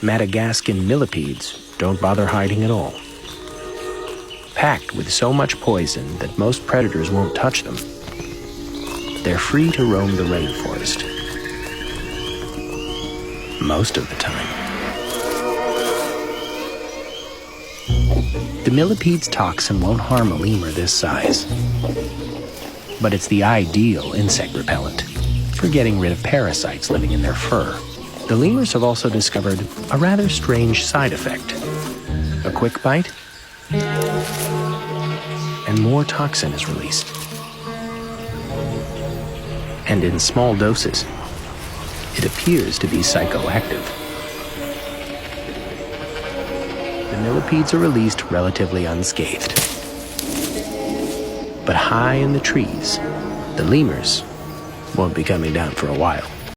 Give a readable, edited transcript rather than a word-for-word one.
Madagascan millipedes don't bother hiding at all. Packed with so much poison that most predators won't touch them, they're free to roam the rainforest. Most of the time. The millipede's toxin won't harm a lemur this size, but it's the ideal insect repellent for getting rid of parasites living in their fur. The lemurs have also discovered a rather strange side effect. A quick bite, and more toxin is released. And in small doses, it appears to be psychoactive. The millipedes are released relatively unscathed. But high in the trees, the lemurs won't be coming down for a while.